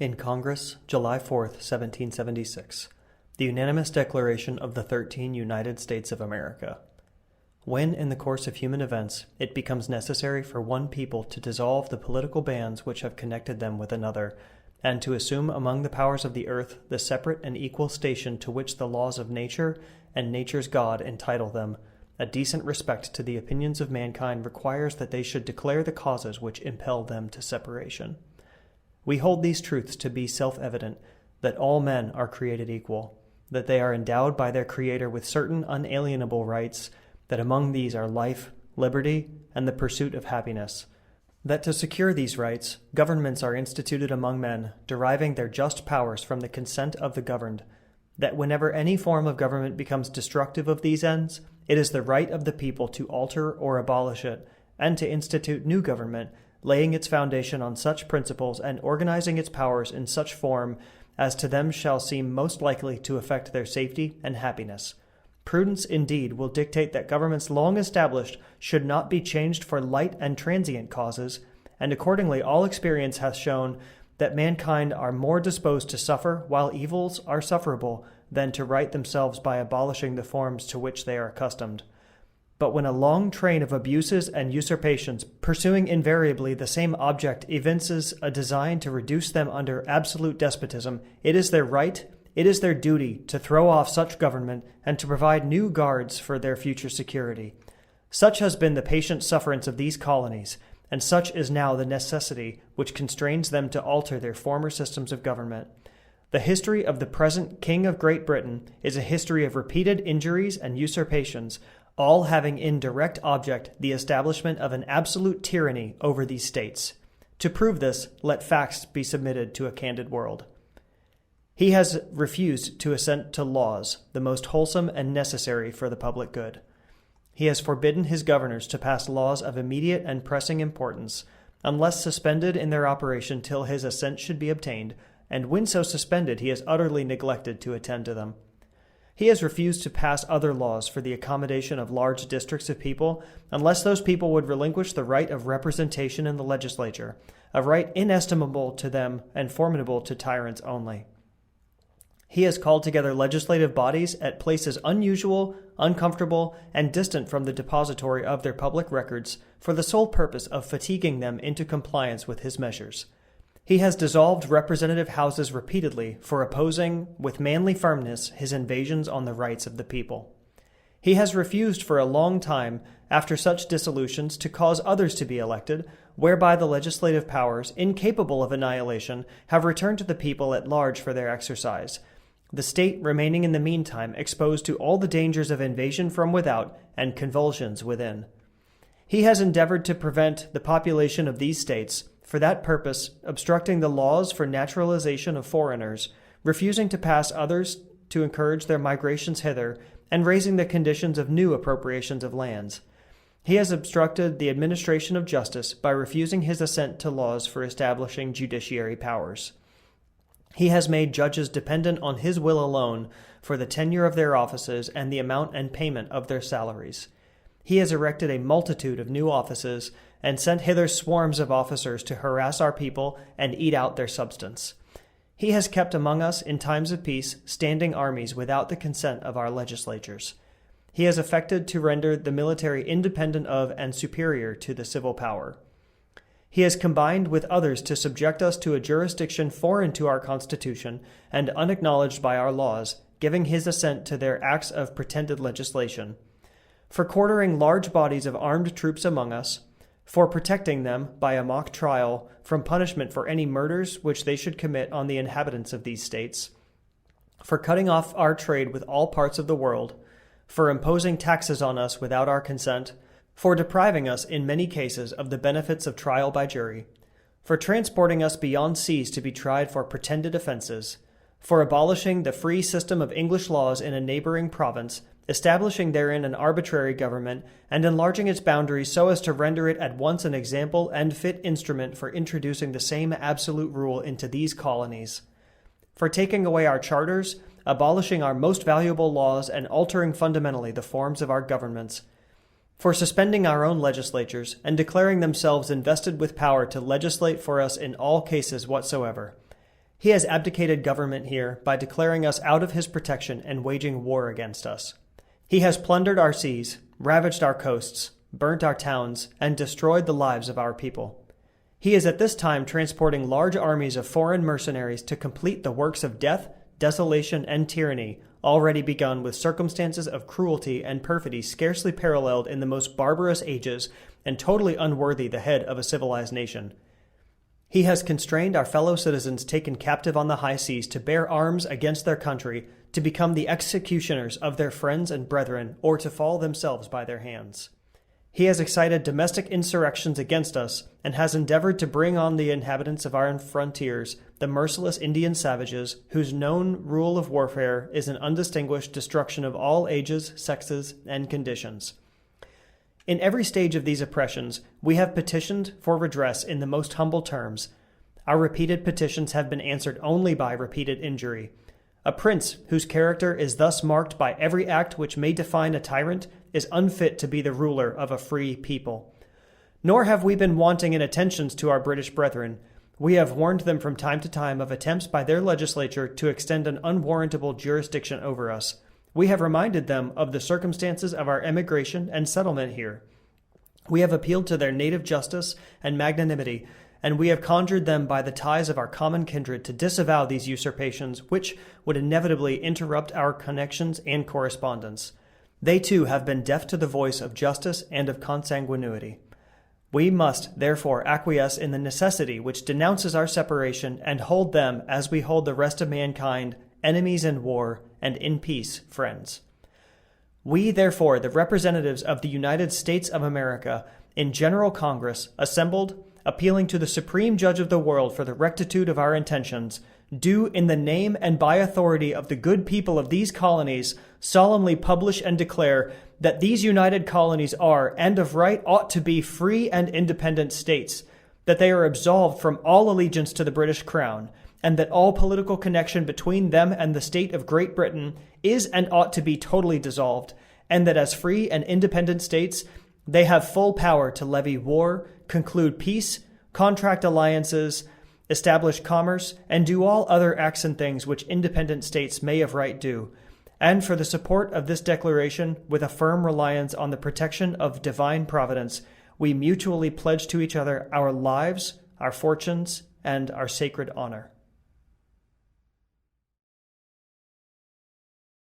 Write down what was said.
In Congress, July 4, 1776, the unanimous declaration of the 13 United States of America. When, in the course of human events, it becomes necessary for one people to dissolve the political bands which have connected them with another, and to assume among the powers of the earth the separate and equal station to which the laws of nature and nature's God entitle them, a decent respect to the opinions of mankind requires that they should declare the causes which impel them to separation. We hold these truths to be self-evident, that all men are created equal, that they are endowed by their Creator with certain unalienable rights, that among these are life, liberty, and the pursuit of happiness, that to secure these rights, governments are instituted among men, deriving their just powers from the consent of the governed, that whenever any form of government becomes destructive of these ends, it is the right of the people to alter or abolish it, and to institute new government, laying its foundation on such principles and organizing its powers in such form as to them shall seem most likely to affect their safety and happiness. Prudence, indeed, will dictate that governments long established should not be changed for light and transient causes, and accordingly all experience hath shown that mankind are more disposed to suffer while evils are sufferable than to right themselves by abolishing the forms to which they are accustomed. But when a long train of abuses and usurpations, pursuing invariably the same object, evinces a design to reduce them under absolute despotism, it is their right, it is their duty to throw off such government and to provide new guards for their future security. Such has been the patient sufferance of these colonies, and such is now the necessity which constrains them to alter their former systems of government. The history of the present King of Great Britain is a history of repeated injuries and usurpations, all having in direct object the establishment of an absolute tyranny over these states. To prove this, let facts be submitted to a candid world. He has refused to assent to laws, the most wholesome and necessary for the public good. He has forbidden his governors to pass laws of immediate and pressing importance, unless suspended in their operation till his assent should be obtained, and when so suspended he has utterly neglected to attend to them. He has refused to pass other laws for the accommodation of large districts of people, unless those people would relinquish the right of representation in the legislature, a right inestimable to them and formidable to tyrants only. He has called together legislative bodies at places unusual, uncomfortable, and distant from the depository of their public records for the sole purpose of fatiguing them into compliance with his measures. He has dissolved representative houses repeatedly for opposing, with manly firmness, his invasions on the rights of the people. He has refused for a long time, after such dissolutions, to cause others to be elected, whereby the legislative powers, incapable of annihilation, have returned to the people at large for their exercise, the state remaining in the meantime exposed to all the dangers of invasion from without and convulsions within. He has endeavored to prevent the population of these states, for that purpose, obstructing the laws for naturalization of foreigners, refusing to pass others to encourage their migrations hither, and raising the conditions of new appropriations of lands. He has obstructed the administration of justice by refusing his assent to laws for establishing judiciary powers. He has made judges dependent on his will alone for the tenure of their offices and the amount and payment of their salaries. He has erected a multitude of new offices and sent hither swarms of officers to harass our people and eat out their substance. He has kept among us in times of peace standing armies without the consent of our legislatures. He has affected to render the military independent of and superior to the civil power. He has combined with others to subject us to a jurisdiction foreign to our Constitution and unacknowledged by our laws, giving his assent to their acts of pretended legislation, for quartering large bodies of armed troops among us, for protecting them, by a mock trial, from punishment for any murders which they should commit on the inhabitants of these states, for cutting off our trade with all parts of the world, for imposing taxes on us without our consent, for depriving us in many cases of the benefits of trial by jury, for transporting us beyond seas to be tried for pretended offenses, for abolishing the free system of English laws in a neighboring province, establishing therein an arbitrary government, and enlarging its boundaries so as to render it at once an example and fit instrument for introducing the same absolute rule into these colonies, for taking away our charters, abolishing our most valuable laws, and altering fundamentally the forms of our governments, for suspending our own legislatures and declaring themselves invested with power to legislate for us in all cases whatsoever. He has abdicated government here by declaring us out of his protection and waging war against us. He has plundered our seas, ravaged our coasts, burnt our towns, and destroyed the lives of our people. He is at this time transporting large armies of foreign mercenaries to complete the works of death, desolation, and tyranny already begun with circumstances of cruelty and perfidy scarcely paralleled in the most barbarous ages and totally unworthy the head of a civilized nation. He has constrained our fellow citizens taken captive on the high seas to bear arms against their country, to become the executioners of their friends and brethren, or to fall themselves by their hands. He has excited domestic insurrections against us, and has endeavored to bring on the inhabitants of our frontiers the merciless Indian savages, whose known rule of warfare is an undistinguished destruction of all ages, sexes, and conditions. In every stage of these oppressions, we have petitioned for redress in the most humble terms. Our repeated petitions have been answered only by repeated injury. A prince whose character is thus marked by every act which may define a tyrant is unfit to be the ruler of a free people. Nor have we been wanting in attentions to our British brethren. We have warned them from time to time of attempts by their legislature to extend an unwarrantable jurisdiction over us. We have reminded them of the circumstances of our emigration and settlement here. We have appealed to their native justice and magnanimity, and we have conjured them by the ties of our common kindred to disavow these usurpations, which would inevitably interrupt our connections and correspondence. They too have been deaf to the voice of justice and of consanguinity. We must, therefore, acquiesce in the necessity which denounces our separation, and hold them, as we hold the rest of mankind, enemies in war, and in peace, friends. We, therefore, the representatives of the United States of America, in General Congress, assembled, appealing to the Supreme Judge of the world for the rectitude of our intentions, do, in the name and by authority of the good people of these colonies, solemnly publish and declare that these united colonies are, and of right ought to be, free and independent states, that they are absolved from all allegiance to the British Crown, and that all political connection between them and the state of Great Britain is and ought to be totally dissolved, and that as free and independent states, they have full power to levy war, conclude peace, contract alliances, establish commerce, and do all other acts and things which independent states may of right do. And for the support of this declaration, with a firm reliance on the protection of divine providence, we mutually pledge to each other our lives, our fortunes, and our sacred honor.